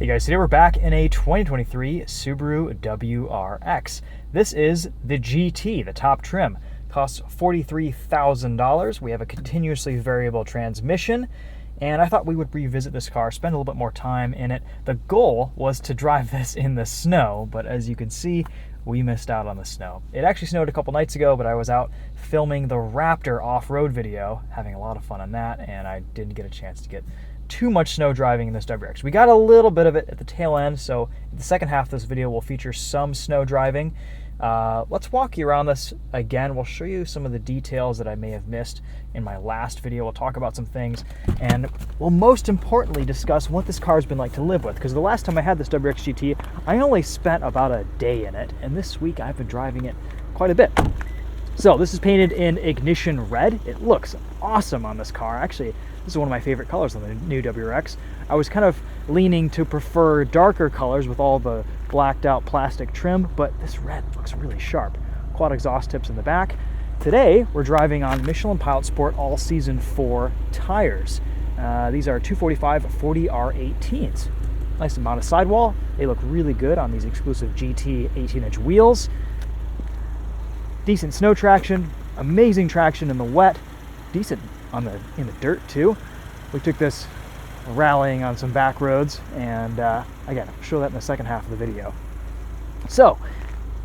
Hey guys, today we're back in a 2023 Subaru WRX. This is the GT, the top trim. Costs $43,000. We have a continuously variable transmission, and I thought we would revisit this car, spend a little bit more time in it. The goal was to drive this in the snow, but as you can see, we missed out on the snow. It actually snowed a couple nights ago, but I was out filming the Raptor off-road video, having a lot of fun on that, and I didn't get a chance to get too much snow driving in this WRX. We got a little bit of it at the tail end, so the second half of this video will feature some snow driving. Let's walk you around this again. We'll show you some of the details that I may have missed in my last video. We'll talk about some things, and we'll most importantly discuss what this car has been like to live with, because the last time I had this WRX GT, I only spent about a day in it, and this week I've been driving it quite a bit. So this is painted in ignition red. It looks awesome on this car. Actually, this is one of my favorite colors on the new WRX. I was kind of leaning to prefer darker colors with all the blacked out plastic trim, but this red looks really sharp. Quad exhaust tips in the back. Today, we're driving on Michelin Pilot Sport All Season 4 tires. These are 245 40R18s. Nice amount of sidewall. They look really good on these exclusive GT 18-inch wheels. Decent snow traction, amazing traction in the wet, decent in the dirt too. We took this rallying on some back roads, and again, I'll show that in the second half of the video. So,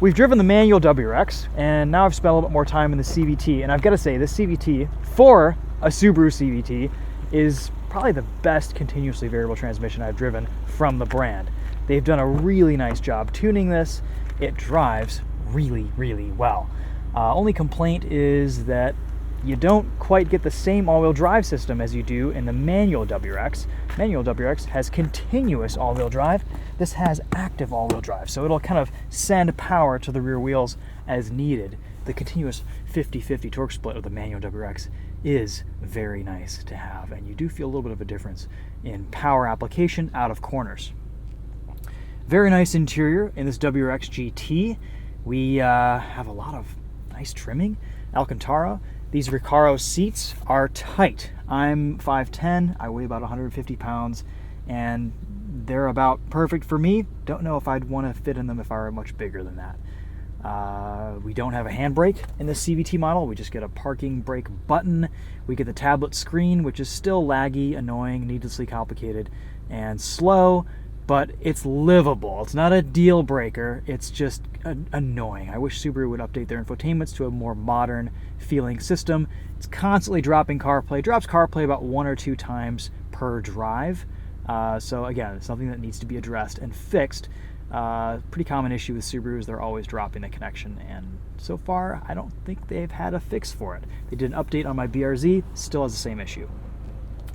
we've driven the manual WRX, and now I've spent a little bit more time in the CVT, and I've got to say, this CVT, for a Subaru CVT, is probably the best continuously variable transmission I've driven from the brand. They've done a really nice job tuning this. It drives really, really well. Only complaint is that you don't quite get the same all-wheel drive system as you do in the manual WRX. Manual WRX has continuous all-wheel drive. This has active all-wheel drive, so it'll kind of send power to the rear wheels as needed. The continuous 50-50 torque split of the manual WRX is very nice to have, and you do feel a little bit of a difference in power application out of corners. Very nice interior in this WRX GT. We have a lot of nice trimming. Alcantara. These Recaro seats are tight. I'm 5'10", I weigh about 150 pounds, and they're about perfect for me. Don't know if I'd want to fit in them if I were much bigger than that. We don't have a handbrake in this CVT model. We just get a parking brake button. We get the tablet screen, which is still laggy, annoying, needlessly complicated, and slow, but it's livable. It's not a deal breaker. It's just annoying. I wish Subaru would update their infotainments to a more modern feeling system. It's constantly dropping CarPlay. Drops CarPlay about 1 or 2 times per drive. So again, it's something that needs to be addressed and fixed. Pretty common issue with Subaru is they're always dropping the connection, and so far I don't think they've had a fix for it. They did an update on my BRZ, still has the same issue.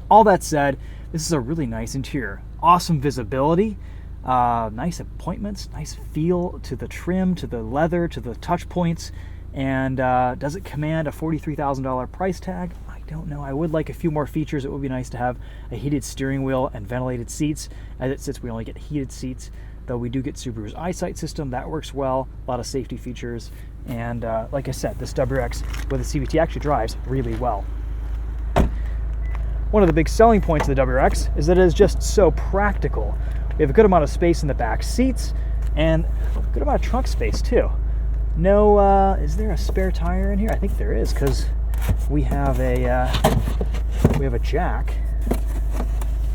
All that said, this is a really nice interior. Awesome visibility, nice appointments, nice feel to the trim, to the leather, to the touch points, and does it command a $43,000 price tag? I don't know. I would like a few more features. It would be nice to have a heated steering wheel and ventilated seats. As it sits, we only get heated seats, though we do get Subaru's EyeSight system. That works well, a lot of safety features, and like I said, this WRX with the CVT actually drives really well. One of the big selling points of the WRX is that it is just so practical. We have a good amount of space in the back seats and a good amount of trunk space too. No, is there a spare tire in here? I think there is, because we have a jack.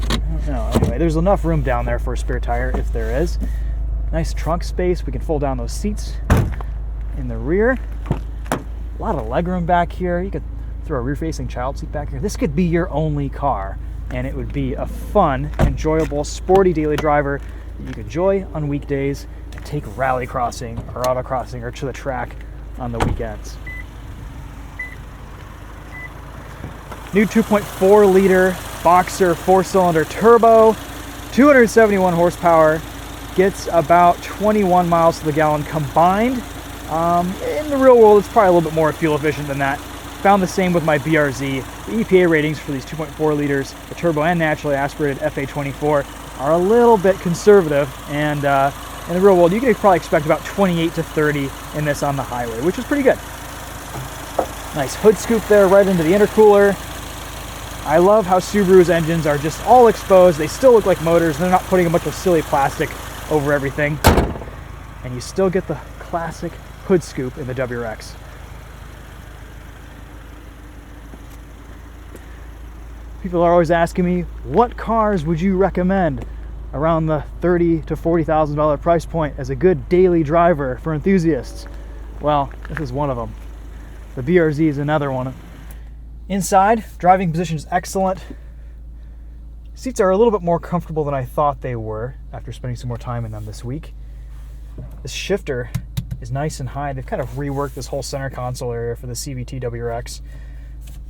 I don't know. Anyway, there's enough room down there for a spare tire if there is. Nice trunk space. We can fold down those seats in the rear. A lot of legroom back here. You could throw a rear-facing child seat back here. This could be your only car, and it would be a fun, enjoyable, sporty daily driver that you could enjoy on weekdays and take rally crossing or autocrossing or to the track on the weekends. New 2.4 liter Boxer 4-cylinder turbo, 271 horsepower, gets about 21 miles to the gallon combined. In the real world, it's probably a little bit more fuel efficient than that. Found the same with my BRZ. The EPA ratings for these 2.4 liters, the turbo and naturally aspirated FA24, are a little bit conservative, and in the real world, you can probably expect about 28 to 30 in this on the highway, which is pretty good. Nice hood scoop there right into the intercooler. I love how Subaru's engines are just all exposed. They still look like motors. They're not putting a bunch of silly plastic over everything. And you still get the classic hood scoop in the WRX. People are always asking me, what cars would you recommend around the $30,000 to $40,000 price point as a good daily driver for enthusiasts? Well, this is one of them. The BRZ is another one. Inside, driving position is excellent. Seats are a little bit more comfortable than I thought they were after spending some more time in them this week. This shifter is nice and high. They've kind of reworked this whole center console area for the CVT WRX.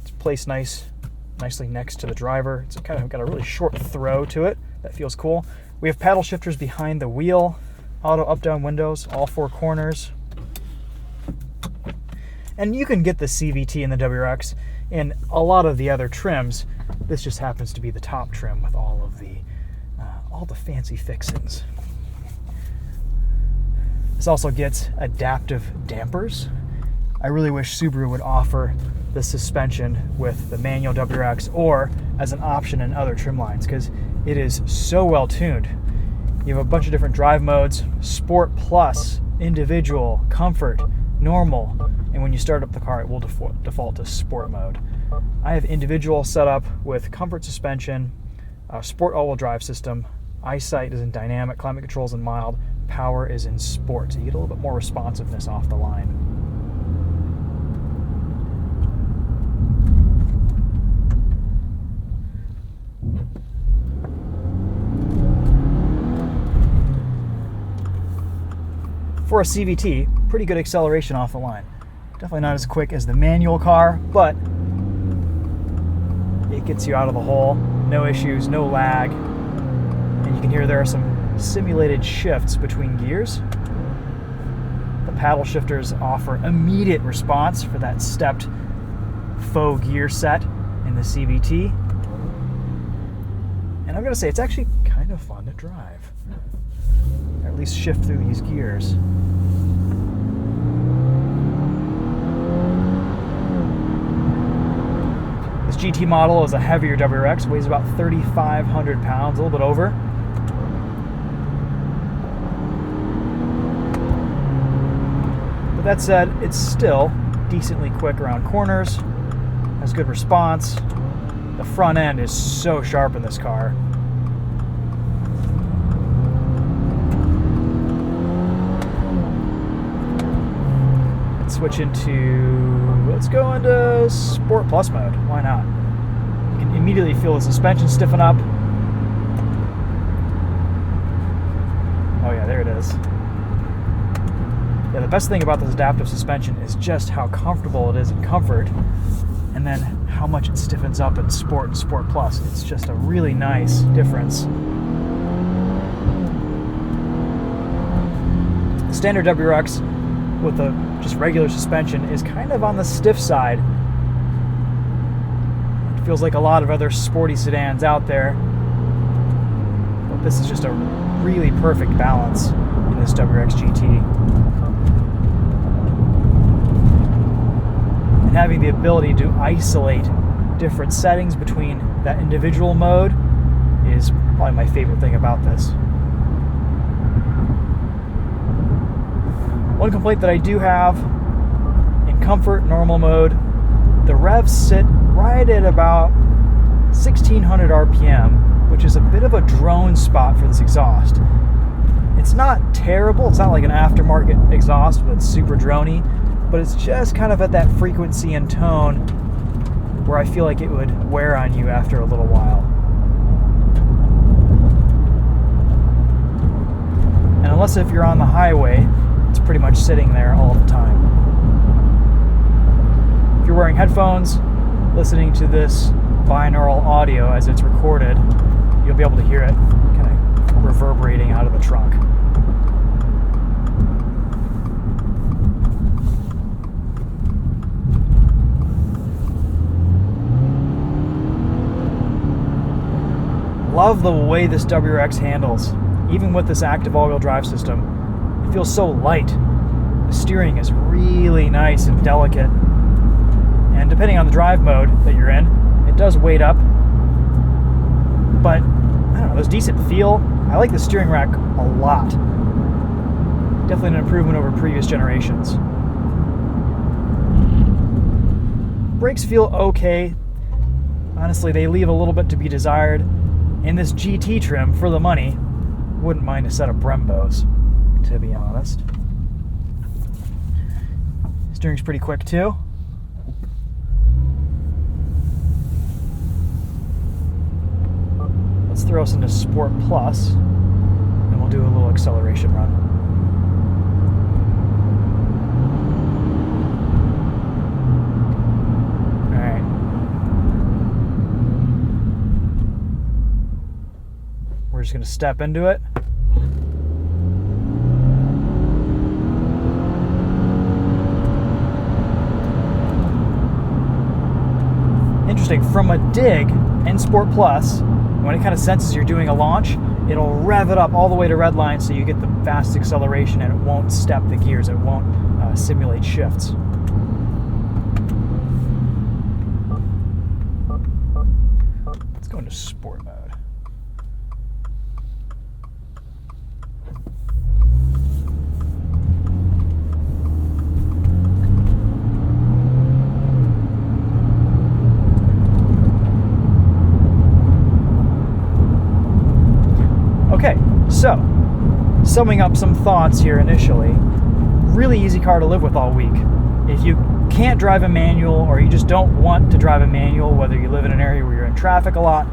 It's placed nicely next to the driver. It's kind of got a really short throw to it. That feels cool. We have paddle shifters behind the wheel, auto up-down windows, all four corners. And you can get the CVT in the WRX in a lot of the other trims. This just happens to be the top trim with all the fancy fixings. This also gets adaptive dampers. I really wish Subaru would offer the suspension with the manual WRX or as an option in other trim lines, because it is so well tuned. You have a bunch of different drive modes: Sport Plus, Individual, Comfort, Normal, and when you start up the car it will default to Sport mode. I have Individual set up with Comfort suspension, Sport all-wheel drive system, EyeSight is in Dynamic, Climate Control is in Mild, Power is in Sport, so you get a little bit more responsiveness off the line. For a CVT, pretty good acceleration off the line. Definitely not as quick as the manual car, but it gets you out of the hole. No issues, no lag. And you can hear there are some simulated shifts between gears. The paddle shifters offer immediate response for that stepped faux gear set in the CVT. And I'm gonna say it's actually kind of fun to drive. Or at least shift through these gears. This GT model is a heavier WRX, weighs about 3,500 pounds, a little bit over. But that said, it's still decently quick around corners, has good response. The front end is so sharp in this car. Let's go into Sport Plus mode. Why not? You can immediately feel the suspension stiffen up. Oh yeah, there it is. Yeah, the best thing about this adaptive suspension is just how comfortable it is in Comfort, and then how much it stiffens up in Sport and Sport Plus. It's just a really nice difference. The standard WRX with the just regular suspension is kind of on the stiff side. It feels like a lot of other sporty sedans out there, but this is just a really perfect balance in this WRX GT. And having the ability to isolate different settings between that individual mode is probably my favorite thing about this. One complaint that I do have: in Comfort normal mode, the revs sit right at about 1600 RPM, which is a bit of a drone spot for this exhaust. It's not terrible, it's not like an aftermarket exhaust that's super droney, but it's just kind of at that frequency and tone where I feel like it would wear on you after a little while. And unless if you're on the highway, it's pretty much sitting there all the time. If you're wearing headphones, listening to this binaural audio as it's recorded, you'll be able to hear it kind of reverberating out of the trunk. Love the way this WRX handles. Even with this active all-wheel drive system, it feels so light. The steering is really nice and delicate. And depending on the drive mode that you're in, it does weight up, but I don't know, there's decent feel. I like the steering rack a lot. Definitely an improvement over previous generations. Brakes feel okay. Honestly, they leave a little bit to be desired. In this GT trim, for the money, wouldn't mind a set of Brembos, to be honest. Steering's pretty quick too. Let's throw us into Sport Plus, and we'll do a little acceleration run. Alright. We're just going to step into it. Interesting, from a dig in Sport Plus, when it kind of senses you're doing a launch, it'll rev it up all the way to red line so you get the fast acceleration and it won't step the gears, it won't simulate shifts. Let's go into sport mode. Okay, so summing up some thoughts here initially, really easy car to live with all week. If you can't drive a manual or you just don't want to drive a manual, whether you live in an area where you're in traffic a lot,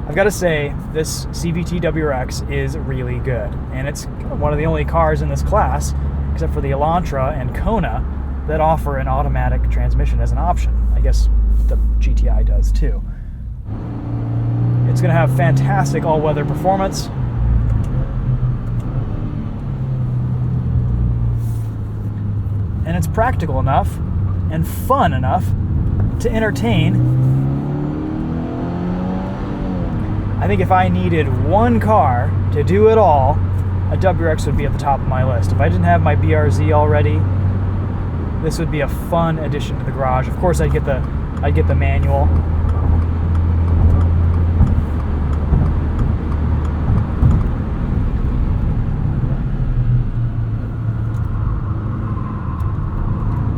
I've got to say this CVT WRX is really good. And it's one of the only cars in this class, except for the Elantra and Kona, that offer an automatic transmission as an option. I guess the GTI does too. It's going to have fantastic all-weather performance. And it's practical enough and fun enough to entertain. I think if I needed one car to do it all, a WRX would be at the top of my list. If I didn't have my BRZ already, this would be a fun addition to the garage. Of course, I'd get the manual.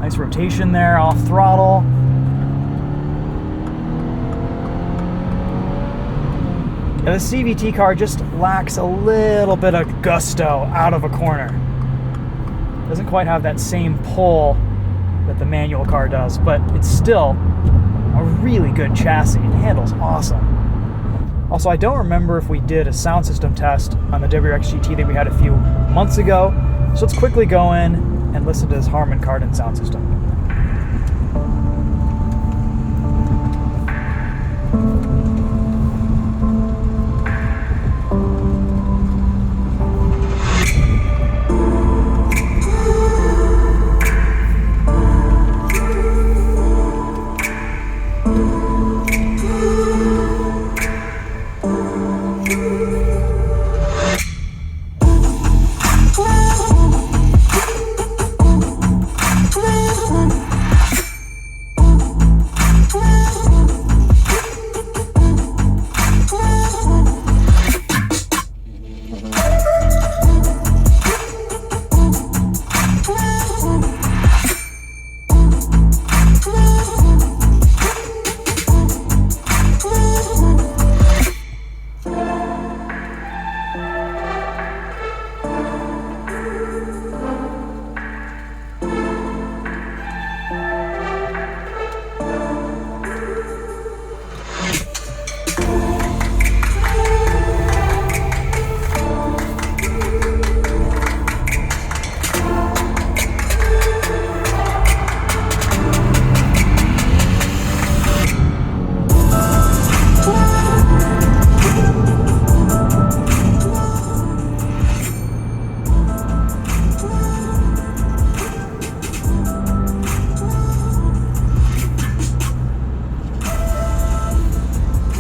Nice rotation there, off throttle. Yeah, the CVT car just lacks a little bit of gusto out of a corner. Doesn't quite have that same pull that the manual car does, but it's still a really good chassis. It handles awesome. Also, I don't remember if we did a sound system test on the WRX GT that we had a few months ago, so let's quickly go in and listen to this Harman Kardon sound system.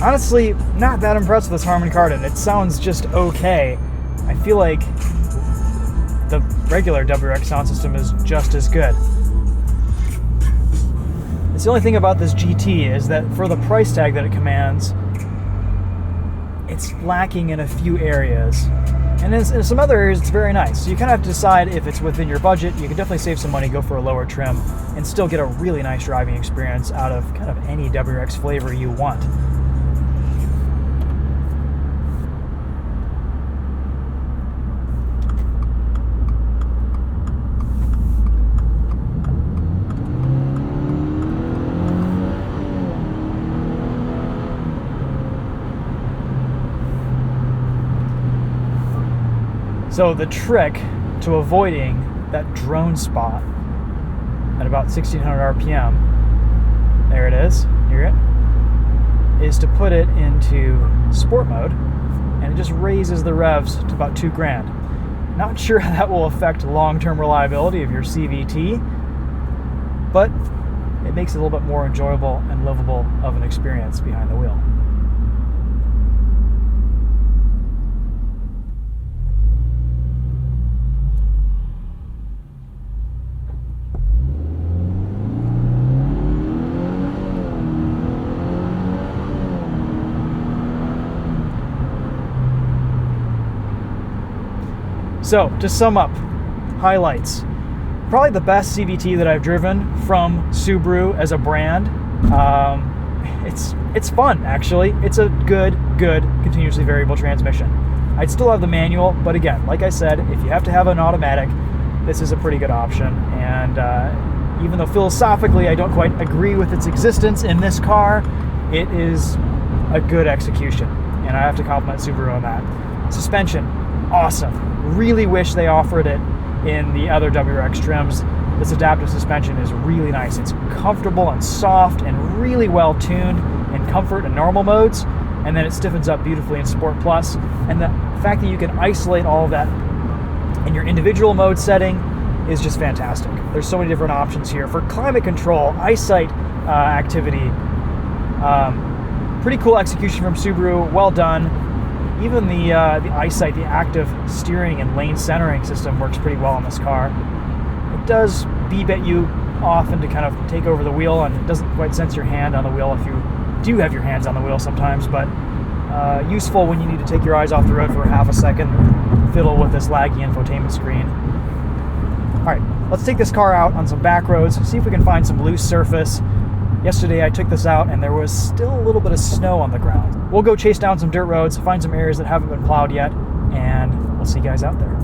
Honestly, not that impressed with this Harman Kardon. It sounds just okay. I feel like the regular WRX sound system is just as good. It's the only thing about this GT is that for the price tag that it commands, it's lacking in a few areas. And in some other areas, it's very nice. So you kind of have to decide if it's within your budget. You can definitely save some money, go for a lower trim, and still get a really nice driving experience out of kind of any WRX flavor you want. So the trick to avoiding that drone spot at about 1600 RPM, there it is, hear it, is to put it into sport mode, and it just raises the revs to about 2 grand. Not sure how that will affect long-term reliability of your CVT, but it makes it a little bit more enjoyable and livable of an experience behind the wheel. So, to sum up, highlights. Probably the best CVT that I've driven from Subaru as a brand. It's fun, actually. It's a good continuously variable transmission. I'd still have the manual, but again, like I said, if you have to have an automatic, this is a pretty good option. And even though philosophically I don't quite agree with its existence in this car, it is a good execution. And I have to compliment Subaru on that. Suspension, awesome. Really wish they offered it in the other WRX trims. This adaptive suspension is really nice. It's comfortable and soft and really well tuned in comfort and normal modes, and then it stiffens up beautifully in Sport Plus. And the fact that you can isolate all of that in your individual mode setting is just fantastic. There's so many different options here for climate control, eyesight activity. Pretty cool execution from Subaru, well done. Even the eyesight, the active steering and lane centering system works pretty well on this car. It does beep at you often to kind of take over the wheel, and it doesn't quite sense your hand on the wheel if you do have your hands on the wheel sometimes, but useful when you need to take your eyes off the road for half a second, fiddle with this laggy infotainment screen. All right, let's take this car out on some back roads, see if we can find some loose surface. Yesterday I took this out and there was still a little bit of snow on the ground. We'll go chase down some dirt roads, find some areas that haven't been plowed yet, and we'll see you guys out there.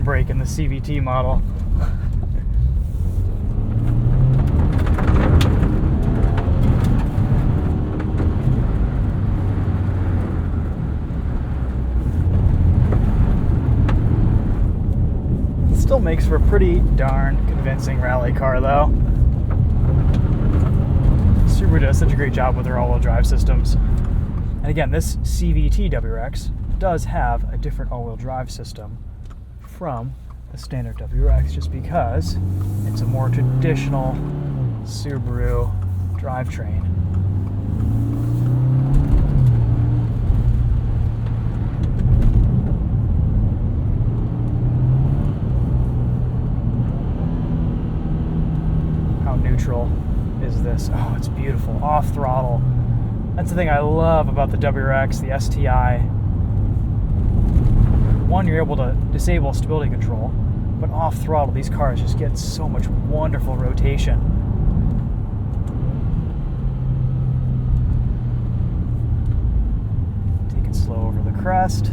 Brake in the CVT model. It still makes for a pretty darn convincing rally car though. Subaru does such a great job with their all-wheel drive systems. And again, this CVT WRX does have a different all-wheel drive system from the standard WRX, just because it's a more traditional Subaru drivetrain. How neutral is this? Oh, it's beautiful. Off throttle. That's the thing I love about the WRX, the STI. One, you're able to disable stability control, but off throttle, these cars just get so much wonderful rotation. Take it slow over the crest.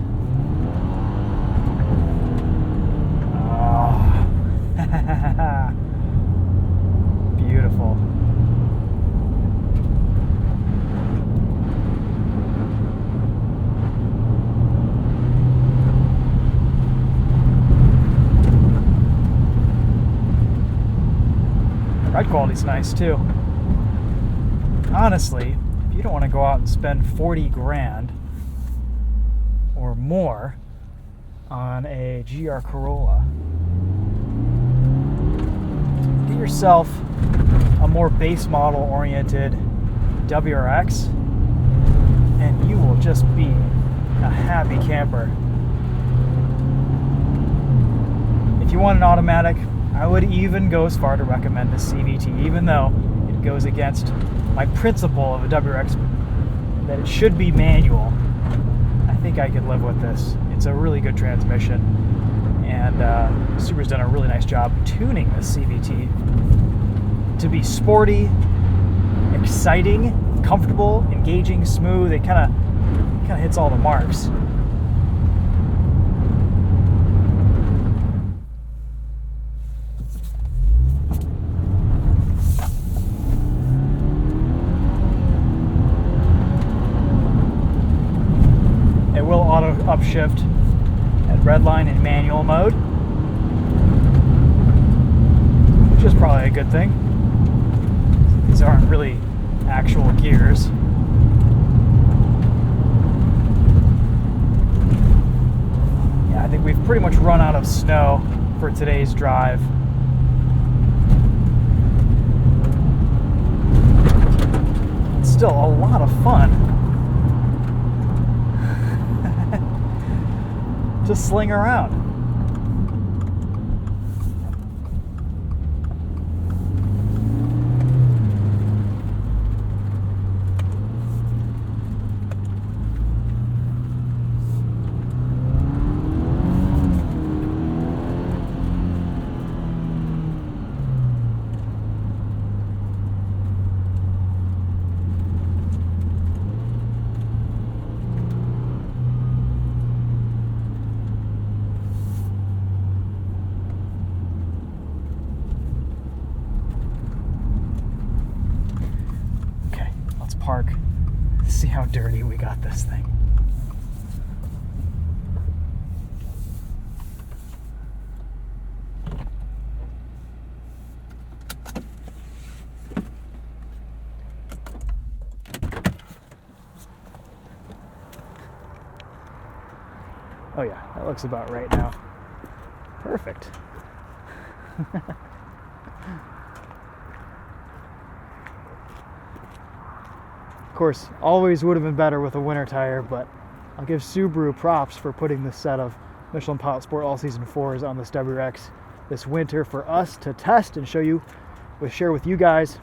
Oh. Beautiful. Ride quality's nice too. Honestly, if you don't want to go out and spend 40 grand or more on a GR Corolla, get yourself a more base model oriented WRX and you will just be a happy camper. If you want an automatic, I would even go as far to recommend the CVT, even though it goes against my principle of a WRX that it should be manual. I think I could live with this. It's a really good transmission, and Subaru's done a really nice job tuning the CVT to be sporty, exciting, comfortable, engaging, smooth. It kind of hits all the marks. Auto upshift at redline in manual mode, which is probably a good thing. These aren't really actual gears. Yeah, I think we've pretty much run out of snow for today's drive. It's still a lot of fun. Just sling around. Park, see how dirty we got this thing. Oh yeah, that looks about right now. Perfect. Of course, always would have been better with a winter tire, but I'll give Subaru props for putting this set of Michelin Pilot Sport All Season 4s on this WRX this winter for us to test and share with you guys.